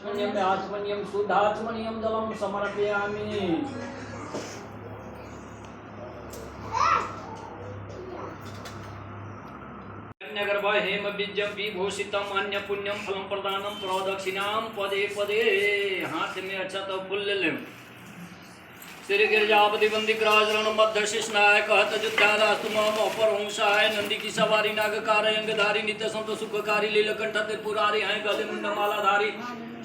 आत्मन्यम आत्मन्यम शुद्धात्मन्यम जलम समर्पयामि। गर्भ हेम बीजम विभूषितम अन्य पुण्यम फलम प्रदानम प्रदक्षिणाम पदे पदे। हाथ में अच्छा तो फूल ले लें। श्री गिरिजापति वंदिक्राजरण मध्य शिष्णाय कहत अयोध्यादास्तु मम अपरहंसाय। नंदी की सवारी नागकार अंगधारी नित्य संत सुखकारी लीलकंठ त्रिपुरारी हैं गले मुंडमालाधारी।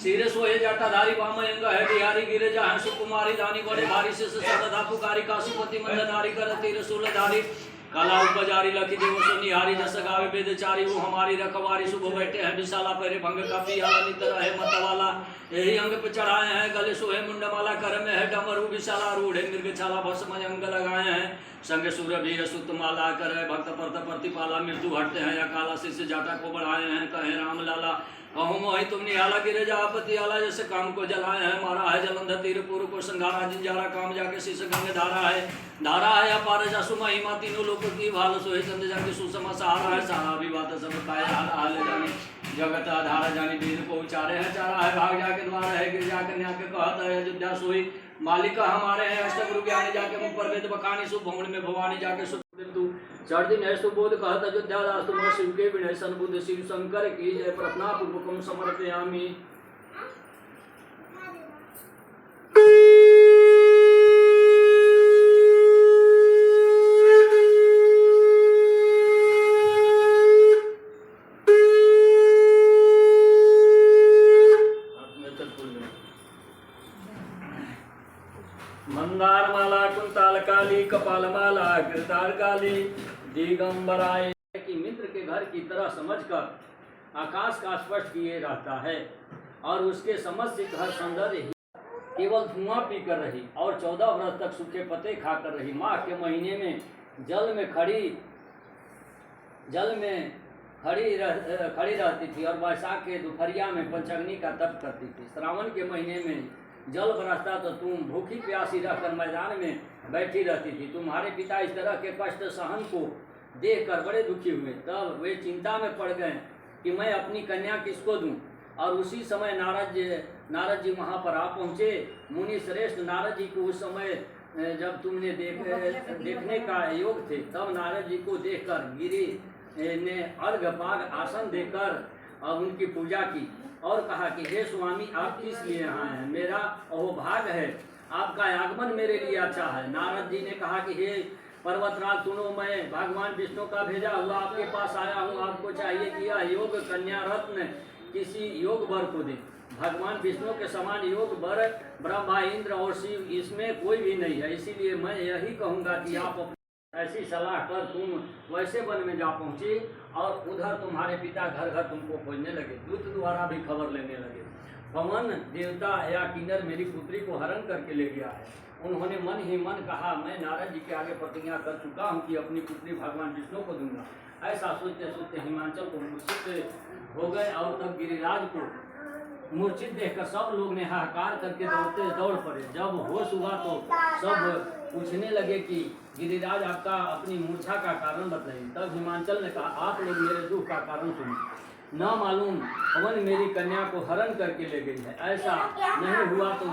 सिर सोहे जटाधारी वाम अंग है बिहारी गिरिजा है सुकुमारी दानी बड़े भारी शिष सदा पुकारी काशीपति मंदनारी कर तीर शूलधारी। काला उपजारी लखी देव सुनिहारी जस गावे वेदचारी। वो हमारी रखवारी शुभ बैठे हैं विशाला पहरे भंग का पियाला नित रहे मतवाला। यही अंग पे चढ़ाए हैं गले सोहे मुंडमाला। कर में है डमरू विशाला रूढ़े मृग छाला भस्म अंग लगाए हैं। संग सूर भी सुत माला कर भक्त परत प्रतिपाला। मृत्यु हटते हैं अकाला शिष्य जाटा को बढ़ाए हैं कहे राम लाला। कहूँ मोहि तुम निहाला गिरिजापति आला। जैसे काम को जलाए हैं मारा है जलंधर तीर पूर्व को संघारा जिंजारा काम जाके शीश गंग धारा है। धारा है अपार जासु महिमा तीनों लोगों की भाल सोहे चंद जाके सुषमा सहारा है। सारा विवाद सब काय हाल जाने जगत आधार जानी वेद को उचारे है। चारा है भाग जाके द्वारा है गिरिजा कन्या के कहत है अयोध्या सोई। मालिक हमारे हैं अष्टगुरु ज्ञानी जाके मुख पर वेद बखानी। शुभ भवन में भवानी जाके शुभ चार दिन है सुबोध कहत अयोध्या दास तुम शिव के विनय सनबुद्ध शिव शंकर की जय प्रार्थना पूर्वकम समर्पयामि। मंदार माला कुंताल काली कपाल माला गिरधार काली दिगंबराय की मित्र के घर की तरह समझकर आकाश का स्पर्श किए रहता है। और उसके समस्त घर सौंदर्य केवल धुआं पीकर रही और 14 वर्ष तक सूखे पत्ते खाकर रही। माह के महीने में जल में खड़ी रहती थी और वैशाख के दोपहरिया में पंचअग्नि का तप करती थी। श्रावण के महीने में जल बरसता तो तुम भूखी प्यासी रहकर मैदान में बैठी रहती थी। तुम्हारे पिता इस तरह के कष्ट सहन को देखकर बड़े दुखी हुए। तब वे चिंता में पड़ गए कि मैं अपनी कन्या किसको दूं। और उसी समय नारद जी वहाँ पर आ पहुँचे। मुनि श्रेष्ठ नारद जी को उस समय जब तुमने देखने का योग थे तब नारद जी को देखकर गिरि ने अर्घपाग आसन देकर उनकी पूजा की और कहा कि हे स्वामी आप किस लिए यहाँ हैं। मेरा अहोभाग्य है आपका आगमन मेरे लिए अच्छा है। नारद जी ने कहा कि हे पर्वतराज सुनो मैं भगवान विष्णु का भेजा हुआ आपके पास आया हूँ। आपको चाहिए कि यह योग कन्या रत्न किसी योग वर को दे। भगवान विष्णु के समान योग वर ब्रह्मा इंद्र और शिव इसमें कोई भी नहीं है। इसीलिए मैं यही कहूँगा कि आप ऐसी सलाह कर तुम वैसे वन में जा पहुँची और उधर तुम्हारे पिता घर घर तुमको खोजने लगे। दूत द्वारा भी खबर लेने लगे। पवन देवता या किन्नर मेरी पुत्री को हरण करके ले गया है। उन्होंने मन ही मन कहा मैं नारद जी के आगे प्रतिज्ञा कर चुका हूँ कि अपनी पुत्री भगवान विष्णु को दूंगा। ऐसा सोचते सोचते हिमांचल को मूर्छित हो गए और तब गिरिराज को मूर्छित देखकर सब लोग ने हाहाकार करके दौड़ पड़े। जब होश हुआ तो सब पूछने लगे कि गिरिराज आपका अपनी मूर्छा का कारण बताइए। तब हिमांचल ने कहा आप लोग मेरे दुख का कारण सुनिए। न मालूम पवन मेरी कन्या को हरण करके ले गई है। ऐसा नहीं हुआ तो